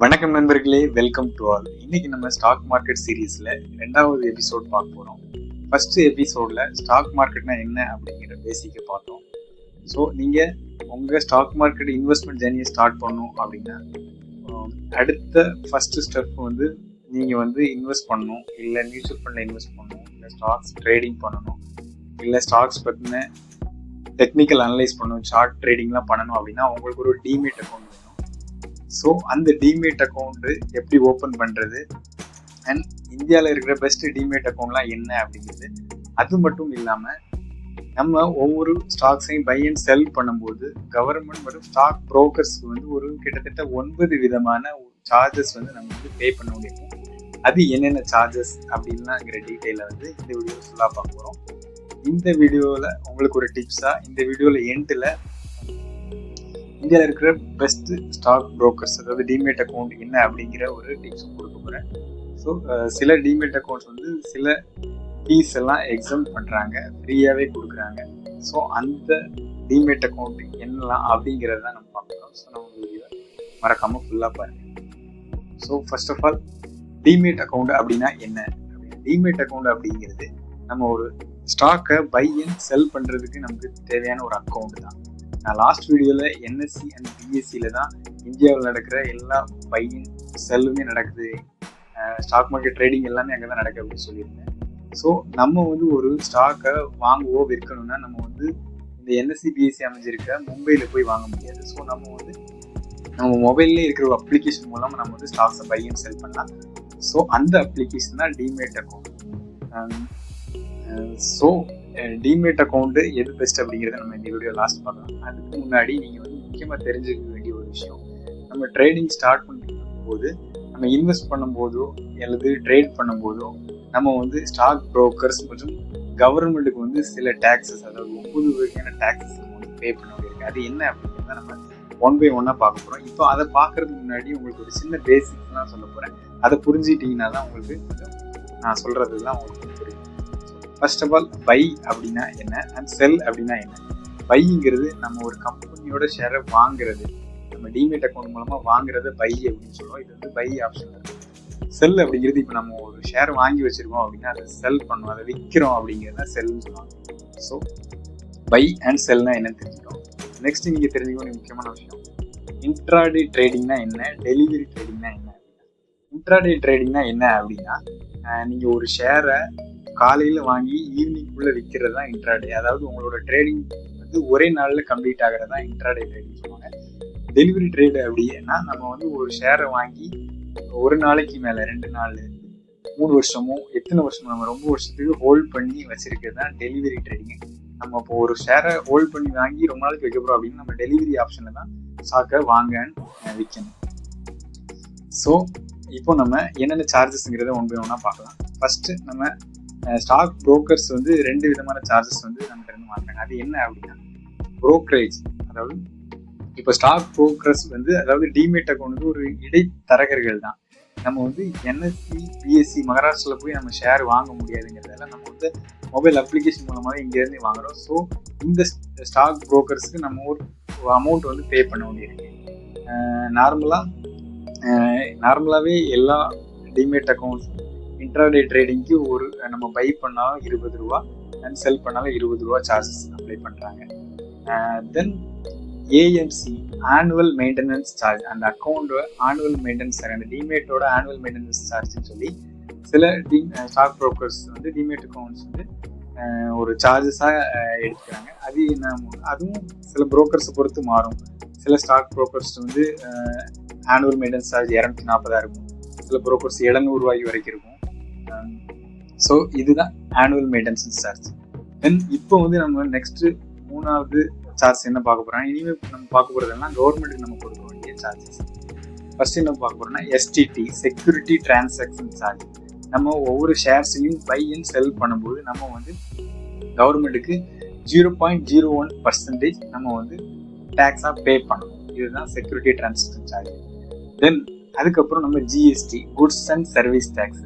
வணக்கம் நண்பர்களே, welcome to all. இன்னைக்கு நம்ம ஸ்டாக் மார்க்கெட் சீரீஸ்ல 2வது எபிசோட் பார்க்க போறோம். ஃபர்ஸ்ட் எபிசோட்ல ஸ்டாக் மார்க்கெட்னா என்ன அப்படிங்கிற பேசிக்கை பார்த்தோம். ஸோ நீங்க உங்க ஸ்டாக் மார்க்கெட் இன்வெஸ்ட்மெண்ட் ஜர்னியை ஸ்டார்ட் பண்ணணும் அப்படின்னா அடுத்த ஃபர்ஸ்ட் ஸ்டெப் வந்து நீங்க வந்து இன்வெஸ்ட் பண்ணணும், இல்லை மியூச்சுவல் ஃபண்ட்ல இன்வெஸ்ட் பண்ணணும், இல்லை ஸ்டாக்ஸ் ட்ரேடிங் பண்ணணும், இல்லை ஸ்டாக்ஸ் பத்தின டெக்னிக்கல் அனலைஸ் பண்ணணும், சார்ட் ட்ரேடிங்லாம் பண்ணணும் அப்படின்னா உங்களுக்கு ஒரு டிமேட் அக்கௌண்ட் வேணும். ஸோ அந்த டிமேட் அக்கௌண்ட்டு எப்படி ஓப்பன் பண்ணுறது அண்ட் இந்தியாவில் இருக்கிற பெஸ்ட் டிமேட் அக்கௌண்ட்லாம் என்ன அப்படிங்கிறது, அது மட்டும் இல்லாமல் நம்ம ஒவ்வொரு ஸ்டாக்ஸையும் பை அண்ட் செல் பண்ணும்போது கவர்மெண்ட் மற்றும் ஸ்டாக் புரோக்கர்ஸ்க்கு வந்து ஒரு கிட்டத்தட்ட 9 விதமான சார்ஜஸ் வந்து நம்ம வந்து பே பண்ண முடியும். அது என்னென்ன சார்ஜஸ் அப்படின்னுங்கிற டீட்டெயிலை வந்து இந்த வீடியோ ஃபுல்லாக பார்க்க போகிறோம். இந்த வீடியோவில் உங்களுக்கு ஒரு டிப்ஸாக இந்த வீடியோவில் எண்டில் இந்தியாவில் இருக்கிற பெஸ்ட் ஸ்டாக் புரோக்கர்ஸ், அதாவது டிமேட் அக்கௌண்ட் என்ன அப்படிங்கிற ஒரு டிப்ஸும் கொடுக்க போகிறேன். ஸோ சில டிமேட் அக்கௌண்ட்ஸ் வந்து சில ஃபீஸ் எல்லாம் எக்ஸாம் பண்ணுறாங்க, ஃப்ரீயாகவே கொடுக்குறாங்க. ஸோ அந்த டிமேட் அக்கௌண்ட் என்னலாம் அப்படிங்கிறத தான் நம்ம பார்க்குறோம். ஸோ நம்ம வீடியோ மறக்காமல் ஃபுல்லாக பாருங்கள். So first of all demat account அப்படின்னா என்ன? டிமேட் அக்கௌண்ட் அப்படிங்கிறது நம்ம ஒரு ஸ்டாக்கை பை அண்ட் செல் பண்ணுறதுக்கு நமக்கு தேவையான ஒரு அக்கௌண்ட் தான். நான் லாஸ்ட் வீடியோவில் என்எஸ்சி அண்ட் பிஎஸ்சியில் தான் இந்தியாவில் நடக்கிற எல்லா பையிங் செல்லுமே நடக்குது, ஸ்டாக் மார்க்கெட் ட்ரேடிங் எல்லாமே அங்கே தான் நடக்குது அப்படின்னு சொல்லியிருந்தேன். ஸோ நம்ம வந்து ஒரு ஸ்டாக்கை வாங்குவோ விற்கணும்னா நம்ம வந்து இந்த என்எஸ்சி பிஎஸ்சி அமைஞ்சிருக்க மும்பையில் போய் வாங்க முடியாது. ஸோ நம்ம மொபைல்லே இருக்கிற ஒரு அப்ளிகேஷன் மூலமாக நம்ம வந்து ஸ்டாக்ஸை பை அண்ட் செல் பண்ணலாம். ஸோ அந்த அப்ளிகேஷன் தான் demat account. So demat account எது பெஸ்ட் அப்படிங்கிறத நம்ம இந்த வீடியோ லாஸ்ட் பார்க்கலாம். அதுக்கு முன்னாடி நீங்கள் வந்து முக்கியமாக தெரிஞ்சுக்க வேண்டிய ஒரு விஷயம், நம்ம ட்ரேடிங் ஸ்டார்ட் பண்ணும்போது நம்ம இன்வெஸ்ட் பண்ணும்போதோ அல்லது ட்ரேட் பண்ணும்போதோ நம்ம வந்து ஸ்டாக் புரோக்கர்ஸ் மற்றும் கவர்மெண்ட்டுக்கு வந்து சில டேக்ஸஸ், அதாவது 9 வகையான டேக்ஸஸ் நம்ம வந்து பே பண்ண வேண்டியிருக்கு. அது என்ன அப்படிங்கிறத நம்ம 1 by 1 பார்க்க போகிறோம். இப்போ அதை பார்க்கறதுக்கு முன்னாடி உங்களுக்கு ஒரு சின்ன பேசிக்ஸ் தான் சொல்ல போகிறேன். அதை புரிஞ்சுக்கிட்டீங்கன்னா தான் உங்களுக்கு நான் சொல்கிறதுலாம் உங்களுக்கு புரியும். ஃபர்ஸ்ட் ஆஃப் ஆல் பை அப்படின்னா என்ன அண்ட் செல் அப்படின்னா என்ன? பைங்கிறது நம்ம ஒரு கம்பெனியோட ஷேரை வாங்குறது, நம்ம டிமேட் அக்கௌண்ட் மூலமாக வாங்குறது பை அப்படின்னு சொல்லுவோம். இது வந்து பை ஆப்ஷன் இருக்கு. செல் அப்படிங்கிறது இப்போ நம்ம ஒரு ஷேர் வாங்கி வச்சிருக்கோம் அப்படின்னா அதை செல் பண்ணுவோம், அதை விற்கிறோம் அப்படிங்கிறத செல்னு சொல்லுவாங்க. ஸோ பை அண்ட் செல்னா என்னன்னு தெரிஞ்சுக்கணும். நெக்ஸ்ட் நீங்கள் தெரிஞ்சுக்க வேண்டிய முக்கியமான விஷயம், இன்ட்ராடே ட்ரேடிங்னா என்ன, டெலிவரி ட்ரேடிங்னா என்ன? இன்ட்ராடே ட்ரேடிங்னா என்ன அப்படின்னா நீங்கள் ஒரு ஷேரை காலையில் வாங்கி ஈவினிங்குள்ளே விற்கிறது தான் இன்ட்ராடே. அதாவது உங்களோட ட்ரேடிங் வந்து ஒரே நாளில் கம்ப்ளீட் ஆகிறது தான் இன்ட்ராடே ட்ரேடிங் சொல்லுவாங்க. டெலிவரி ட்ரேடு அப்படின்னா நம்ம வந்து ஒரு ஷேரை வாங்கி ஒரு நாளைக்கு மேலே 2 நாள் 3 வருஷமோ எத்தனை வருஷமோ நம்ம ரொம்ப வருஷத்துக்கு ஹோல்ட் பண்ணி வச்சிருக்கிறது தான் டெலிவரி ட்ரேடிங். நம்ம இப்போ ஒரு ஷேரை ஹோல்ட் பண்ணி வாங்கி ரொம்ப நாளைக்கு வைக்க போகிறோம் அப்படின்னு நம்ம டெலிவரி ஆப்ஷனில் தான் ஸ்டாக்கை வாங்கன்னு விற்கணும். ஸோ இப்போ நம்ம என்னென்ன சார்ஜஸ்ங்கிறத 1 by 1 பார்க்கலாம். ஃபர்ஸ்ட் நம்ம ஸ்டாக் புரோக்கர்ஸ் வந்து 2 விதமான சார்ஜஸ் வந்து நம்ம இருந்து வாங்குறாங்க. அது என்ன அப்படின்னா புரோக்கரேஜ், அதாவது இப்போ ஸ்டாக் புரோக்கர்ஸ் வந்து அதாவது டிமேட் அக்கௌண்ட் வந்து ஒரு இடைத்தரகர்கள் தான். நம்ம வந்து என்எஸ்சி பிஎஸ்சி மகாராஷ்டிராவில் போய் நம்ம ஷேர் வாங்க முடியாதுங்கிறதால நம்ம வந்து மொபைல் அப்ளிகேஷன் மூலமாக இங்கேருந்து வாங்குறோம். ஸோ இந்த ஸ்டாக் புரோக்கர்ஸ்க்கு நம்ம ஒரு அமௌண்ட் வந்து பே பண்ண வேண்டியிருக்கு. நார்மலாகவே எல்லா டிமேட் அக்கௌண்ட்ஸ் இன்ட்ராடே ட்ரேடிங்க்கு ஒரு நம்ம பை பண்ணாலும் 20 ரூபா அண்ட் செல் பண்ணாலும் 20 ரூபா சார்ஜஸ் அப்ளை பண்ணுறாங்க. தென் ஏஎம்சி ஆனுவல் மெயின்டெனன்ஸ் சார்ஜ், அந்த அக்கௌண்ட் ஆனுவல் மெயின்டெனன்ஸ் சார்ஜ், அந்த டிமேட்டோட ஆனுவல் மெயின்டெனன்ஸ் சார்ஜ்னு சொல்லி சில ஸ்டாக் புரோக்கர்ஸ் வந்து டிமேட் அக்கௌண்ட்ஸ் வந்து ஒரு சார்ஜஸாக எடுத்துக்கிறாங்க. அதுவும் சில புரோக்கர்ஸை பொறுத்து மாறும். சில ஸ்டாக் புரோக்கர்ஸ் வந்து ஆனுவல் மெயின்டெனன்ஸ் சார்ஜ் 240 இருக்கும், சில புரோக்கர்ஸ் 700 ரூபாய்க்கு வரைக்கும் இருக்கும். ஸோ இதுதான் ஆனுவல் மெயின்டெனன்ஸ் சார்ஜ். தென் இப்போ வந்து நம்ம நெக்ஸ்ட் 3வது சார்ஜ் என்ன பார்க்க போறோம், இனிமேல் நம்ம பார்க்க போறதுன்னா கவர்மெண்ட்டுக்கு நம்ம கொடுக்க வேண்டிய சார்ஜஸ். ஃபர்ஸ்ட் என்ன பார்க்க போறோம்னா எஸ்டிடி, செக்யூரிட்டி டிரான்சாக்ஷன் சார்ஜ். நம்ம ஒவ்வொரு ஷேர்ஸையும் பை அண்ட் செல் பண்ணும்போது நம்ம வந்து கவர்மெண்ட்டுக்கு 0.01% நம்ம வந்து டேக்ஸாக பே பண்ணணும். இதுதான் செக்யூரிட்டி டிரான்சாக்ஷன் சார்ஜ். தென் அதுக்கப்புறம் நம்ம GST, goods and service tax,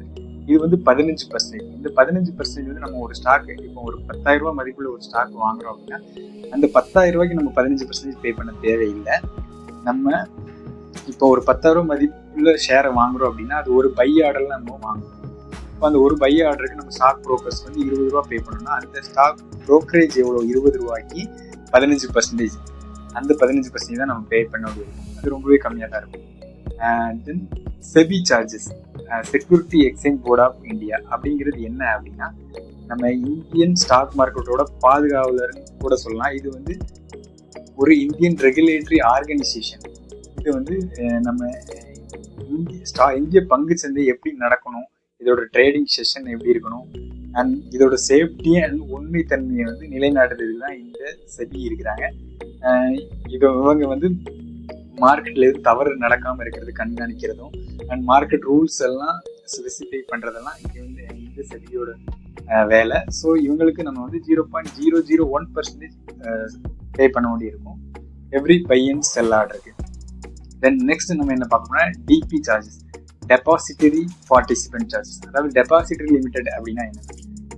இது வந்து 15%. இந்த 15% வந்து நம்ம ஒரு ஸ்டாக்கு இப்போ ஒரு 10,000 ரூபாய் மதிப்புள்ள ஒரு ஸ்டாக் வாங்குறோம் அப்படின்னா அந்த 10,000 ரூபாய்க்கு நம்ம 15% பே பண்ண தேவையில்லை. நம்ம இப்போ ஒரு 10,000 ரூபாய் உள்ள ஷேரை வாங்குறோம் அப்படின்னா அது ஒரு பை ஆர்டர்ல நம்ம வாங்குறோம். இப்போ அந்த ஒரு பை ஆர்டருக்கு நம்ம ஸ்டாக் புரோக்கர்ஸ் வந்து 20 ரூபா பே பண்ணணும்னா அந்த ஸ்டாக் புரோக்கரேஜ் எவ்வளோ 20 ரூபாய்க்கு 15%, அந்த 15% தான் நம்ம பே பண்ண வேண்டியிருக்கும். அது ரொம்பவே கம்மியாக தான் இருக்கும். Then SEBI charges, security exchange board of India அப்படிங்கிறது என்ன அப்படின்னா நம்ம இந்தியன் ஸ்டாக் மார்க்கெட்டோட பாதுகாவலர்னு கூட சொல்லலாம். இது வந்து ஒரு இந்தியன் ரெகுலேட்டரி ஆர்கனைசேஷன். இது வந்து நம்ம இந்திய பங்கு சந்தை எப்படி நடக்கணும், இதோட ட்ரேடிங் செஷன் எப்படி இருக்கணும், அண்ட் இதோட சேஃப்டி அண்ட் உண்மைத்தன்மையை வந்து நிலைநாட்டுறதுக்கு தான் இந்த செபி இருக்கிறாங்க. இவங்க வந்து மார்க்கெட்ல எதுவும் தவறு நடக்காம இருக்கிறது கண்காணிக்கிறதும் அண்ட் மார்க்கெட் ரூல்ஸ் எல்லாம் ஸ்பெசிஃபை பண்றதெல்லாம் இங்க வந்து இந்த செபியோட வேலை. ஸோ இவங்களுக்கு நம்ம வந்து 0.001% பே பண்ண வேண்டியிருக்கும் எவ்ரி பை அண்ட் செல் ஆர்டருக்கு. தென் நெக்ஸ்ட் நம்ம என்ன பார்க்கணும்னா DP charges, depository participant charges. அதாவது டெபாசிட்டரி லிமிடெட் அப்படின்னா என்ன?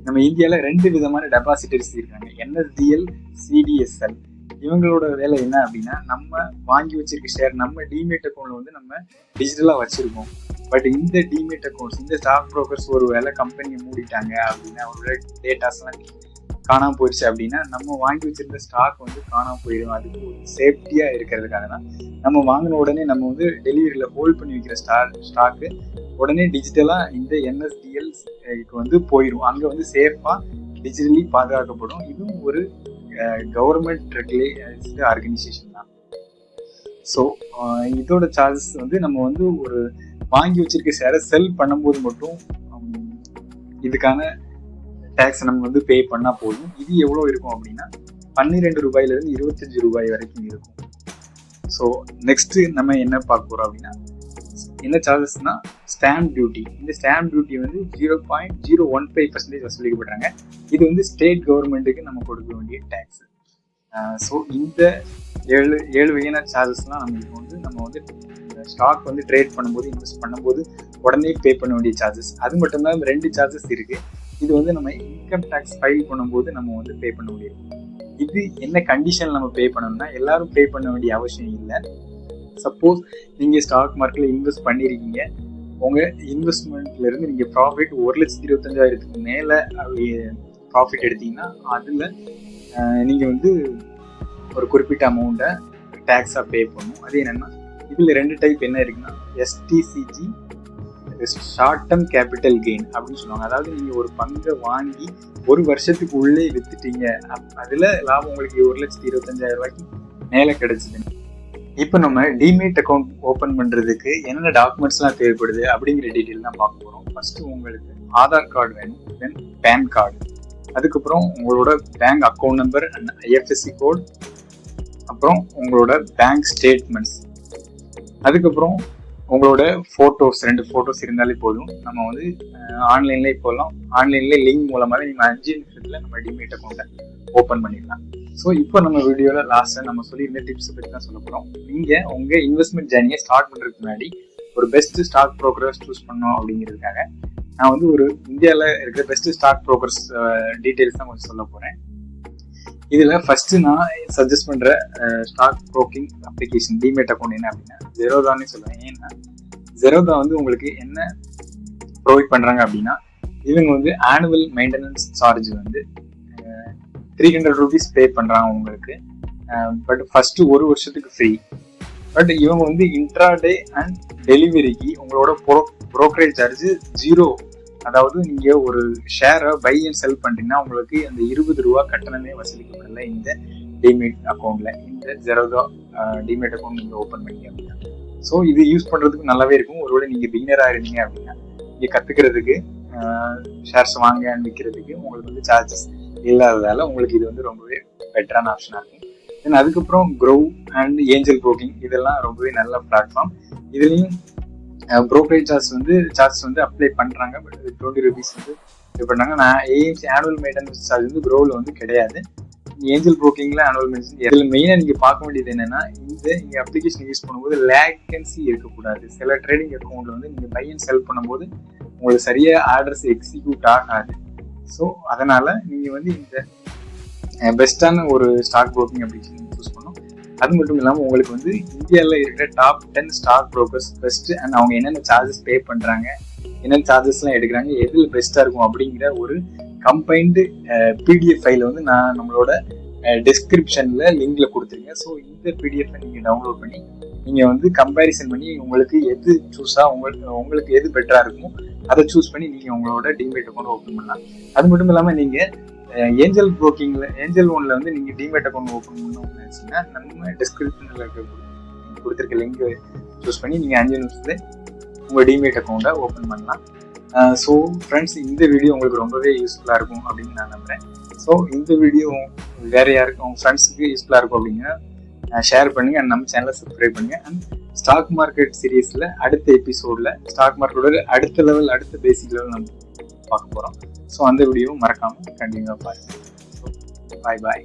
நம்ம இந்தியாவில் 2 விதமான டெபாசிட்டரிஸ் இருக்காங்க, என்எஸ்டிஎல், சிடிஎஸ்எல். இவங்களோட வேலை என்ன அப்படின்னா நம்ம வாங்கி வச்சிருக்க ஷேர் நம்ம டிமேட் அக்கௌண்ட்ல வந்து நம்ம டிஜிட்டலாக வச்சிருக்கோம். பட் இந்த டிமேட் அக்கௌண்ட்ஸ், இந்த ஸ்டாக் புரோக்கர்ஸ் ஒரு வேலை கம்பெனியை மூடிட்டாங்க அப்படின்னா, அவரோட டேட்டாஸ்லாம் காணாமல் போயிடுச்சு அப்படின்னா நம்ம வாங்கி வச்சிருந்த ஸ்டாக் வந்து காணாமல் போயிடும். அதுக்கு ஒரு சேஃப்டியாக இருக்கிறதுக்காக தான் நம்ம வாங்கின உடனே நம்ம வந்து டெலிவரியில் ஹோல்ட் பண்ணி வைக்கிற ஸ்டாக்கு உடனே டிஜிட்டலாக இந்த என்எஸ்டிஎல்க்கு வந்து போயிடும். அங்கே வந்து சேஃபாக டிஜிட்டலி பாதுகாக்கப்படும். இதுவும் ஒரு கவர்மெண்ட் ரெகுலேட்டட் ஆர்கனைசேஷன் தான். ஸோ இதோட சார்ஜஸ் வந்து நம்ம வந்து ஒரு வாங்கி வச்சிருக்க ஷேரை செல் பண்ணும்போது மட்டும் இதுக்கான டேக்ஸ் நம்ம வந்து பே பண்ணா போதும். இது எவ்வளோ இருக்கும் அப்படின்னா 12 ரூபாயிலிருந்து 25 ரூபாய் வரைக்கும் இருக்கும். ஸோ நெக்ஸ்ட் நம்ம என்ன பார்க்க போறோம் அப்படின்னா என்ன சார்ஜஸ்னா ஸ்டாம்ப் டியூட்டி. இந்த ஸ்டாம்ப் டியூட்டி வந்து 0.015% வசூலிக்கப்படுறாங்க. இது வந்து ஸ்டேட் கவர்மெண்ட்டுக்கு நம்ம கொடுக்க வேண்டிய டேக்ஸ். ஸோ இந்த 7 வகையான சார்ஜஸ்லாம் நம்மளுக்கு வந்து நம்ம வந்து ஸ்டாக் வந்து ட்ரேட் பண்ணும்போது இன்வெஸ்ட் பண்ணும்போது உடனே பே பண்ண வேண்டிய சார்ஜஸ். அது மட்டும் தான் 2 சார்ஜஸ் இருக்கு. இது வந்து நம்ம இன்கம் டேக்ஸ் ஃபைல் பண்ணும்போது நம்ம வந்து பே பண்ண வேண்டியது. இது என்ன கண்டிஷன் நம்ம பே பண்ணணும்னா எல்லாரும் பே பண்ண வேண்டிய அவசியம் இல்லை. சப்போஸ் நீங்க ஸ்டாக் மார்க்கெட்ல இன்வெஸ்ட் பண்ணிருக்கீங்க, உங்க இன்வெஸ்ட்மெண்ட்ல இருந்து நீங்க ப்ராஃபிட் 1,25,000 மேல ப்ராஃபிட் எடுத்தீங்கன்னா அதுல நீங்க வந்து ஒரு குறிப்பிட்ட அமௌண்ட்டை டேக்ஸா பே பண்ணணும். அது என்னன்னா இதுல 2 டைப் என்ன இருக்குன்னா எஸ்டிசிஜி, ஷார்ட் டேர்ம் கேபிட்டல் கெயின் அப்படின்னு சொல்லுவாங்க. அதாவது நீங்க ஒரு பங்கை வாங்கி 1 வருஷத்துக்கு உள்ளே வித்துட்டீங்க, அதுல லாபம் உங்களுக்கு 1,25,000 ரூபாய்க்கு மேல கிடைச்சது. இப்போ நம்ம டிமேட் அக்கௌண்ட் ஓப்பன் பண்றதுக்கு என்னென்ன டாக்குமெண்ட்ஸ்லாம் தேவைப்படுது அப்படிங்கிற டீட்டெயில் தான் பார்க்க போறோம். ஃபர்ஸ்ட் உங்களுக்கு ஆதார் கார்டு வேணும், தென் பேன் கார்டு, அதுக்கப்புறம் உங்களோட bank account number and IFSC code, அப்புறம் உங்களோட பேங்க் ஸ்டேட்மெண்ட்ஸ், அதுக்கப்புறம் உங்களோட ஃபோட்டோஸ் 2 ஃபோட்டோஸ் இருந்தாலே போதும். நம்ம வந்து ஆன்லைன்ல இப்போலாம் ஆன்லைன்ல லிங்க் மூலமாகவே நீங்கள் 5 நிமிஷத்துல நம்ம டிமேட் அக்கௌண்ட்டை ஓப்பன் பண்ணிடலாம். ஸோ இப்போ நம்ம வீடியோவில் லாஸ்ட்டாக நம்ம சொல்லியிருந்த டிப்ஸ் பற்றி தான் சொல்ல போகிறோம். நீங்கள் உங்கள் இன்வெஸ்ட்மெண்ட் ஜர்னியை ஸ்டார்ட் பண்ணுறதுக்கு முன்னாடி ஒரு பெஸ்ட் ஸ்டாக் ப்ரோக்கரை சூஸ் பண்ணோம் அப்படிங்கிறதுக்காக நான் வந்து ஒரு இந்தியாவில் இருக்கிற பெஸ்ட் ஸ்டாக் ப்ரோக்கர்ஸ் டீட்டெயில்ஸ் தான் கொஞ்சம் சொல்ல போகிறேன். இதில் ஃபர்ஸ்ட் நான் சஜஸ்ட் பண்ணுற stock broking application demat account என்ன அப்படின்னா ஜெரோதான்னு சொல்லுவேன். ஏன்னா ஜெரோதா வந்து உங்களுக்கு என்ன ப்ரொவைட் பண்ணுறாங்க அப்படின்னா இவங்க வந்து ஆனுவல் மெயின்டெனன்ஸ் சார்ஜ் வந்து 300 rupees பே பண்ணுறாங்க உங்களுக்கு. பட் ஃபர்ஸ்ட் 1 வருஷத்துக்கு ஃப்ரீ. பட் இவங்க வந்து இன்ட்ராடே அண்ட் டெலிவரிக்கு உங்களோட ப்ரோக்கரேஜ் சார்ஜ் 0. அதாவது நீங்க ஒரு ஷேரை பை அண்ட் செல் பண்றீங்கன்னா உங்களுக்கு அந்த 20 ரூபா கட்டணமே வசூலிக்கப்படல இந்த டிமேட் அக்கௌண்ட்ல. இந்த ஜெரோதா டிமேட் அக்கௌண்ட் நீங்க ஓப்பன் பண்ணீங்க அப்படின்னா ஸோ இது யூஸ் பண்றதுக்கு நல்லாவே இருக்கும். ஒருவேளை நீங்க பிகினரா இருந்தீங்க அப்படின்னா நீங்க கத்துக்கிறதுக்கு ஷேர்ஸ் வாங்க அண்ட் விற்கிறதுக்கு உங்களுக்கு வந்து சார்ஜஸ் இல்லாததால உங்களுக்கு இது வந்து ரொம்பவே பெட்டரான ஆப்ஷனா இருக்கும். தென் அதுக்கப்புறம் க்ரோவ் அண்ட் ஏஞ்சல் ப்ரோக்கிங் இதெல்லாம் ரொம்பவே நல்ல பிளாட்ஃபார்ம். இதுலயும் ப்ரோக்கரேஜ் சார்ஜ் வந்து அப்ளை பண்றாங்க. பட் 20 rupees வந்து இது பண்ணாங்க. நான் ஏஎம்சி ஆனுவல் மெயின்டெனன்ஸ் சார்ஜ் வந்து க்ரோவில் வந்து கிடையாது. ஏஞ்சல் ப்ரோக்கிங்ல ஆனுவல் மெயின்டெனன்ஸ். இதில் மெயினாக நீங்க பார்க்க வேண்டியது என்னன்னா நீங்க அப்ளிகேஷன் யூஸ் பண்ணும்போது லேக்கன்சி இருக்கக்கூடாது. சில ட்ரேடிங் அக்கௌண்ட்ல வந்து நீங்க பை அண்ட் செல் பண்ணும்போது உங்களுக்கு சரியா ஆர்டர்ஸ் எக்ஸிக்யூட் ஆகாது. ஸோ அதனால நீங்க வந்து இந்த பெஸ்டான ஒரு ஸ்டாக் ப்ரோக்கிங் அப்ளிகேஷன் சூஸ் பண்ணணும். அது மட்டும் இல்லாமல் உங்களுக்கு வந்து இந்தியாவில் இருக்கிற top 10 stock brokers best and அவங்க என்னென்ன சார்ஜஸ் பே பண்ணுறாங்க, என்னென்ன சார்ஜஸ்லாம் எடுக்கிறாங்க, எதில் பெஸ்ட்டாக இருக்கும் அப்படிங்கிற ஒரு கம்பைன்டு பிடிஎஃப் ஃபைலை வந்து நான் நம்மளோட டிஸ்கிரிப்ஷனில் லிங்க்ல கொடுத்துருக்கேன். ஸோ இந்த பிடிஎஃப் நீங்கள் டவுன்லோட் பண்ணி நீங்கள் வந்து கம்பேரிசன் பண்ணி உங்களுக்கு எது உங்களுக்கு எது பெட்டராக இருக்குமோ அதை சூஸ் பண்ணி நீங்கள் உங்களோட டிமேட் அக்கௌண்ட் ஓப்பன் பண்ணலாம். அது மட்டும் இல்லாமல் நீங்கள் ஏஞ்சல் புரோக்கிங்ல ஏஞ்சல் ஒன்ல வந்து நீங்கள் டிமேட் அக்கௌண்ட் ஓப்பன் பண்ணணும்னு நினைச்சீங்கன்னா நம்ம டிஸ்கிரிப்ஷனில் கொடுத்துருக்க லிங்க் சூஸ் பண்ணி நீங்கள் 5 நிமிஷத்துல உங்கள் டிமேட் அக்கௌண்ட்டை ஓப்பன் பண்ணலாம். ஸோ ஃப்ரெண்ட்ஸ், இந்த வீடியோ உங்களுக்கு ரொம்பவே யூஸ்ஃபுல்லாக இருக்கும் அப்படின்னு நான் நம்புகிறேன். ஸோ இந்த வீடியோ வேற யாருக்கு உங்கள் ஃப்ரெண்ட்ஸுக்கு யூஸ்ஃபுல்லாக இருக்கும் அப்படின்னா ஷேர் பண்ணுங்க அண்ட் நம்ம சேனலை சப்ஸ்கிரைப் பண்ணுங்க. அண்ட் ஸ்டாக் மார்க்கெட் சீரீஸில் அடுத்த எபிசோடில் ஸ்டாக் மார்க்கெட்டோட அடுத்த லெவல், அடுத்த பேசிக் லெவல் நம்ம பார்க்க போகிறோம். ஸோ அந்த வீடியோவும் மறக்காமல் கண்டினியூவாக பாருங்க. So bye.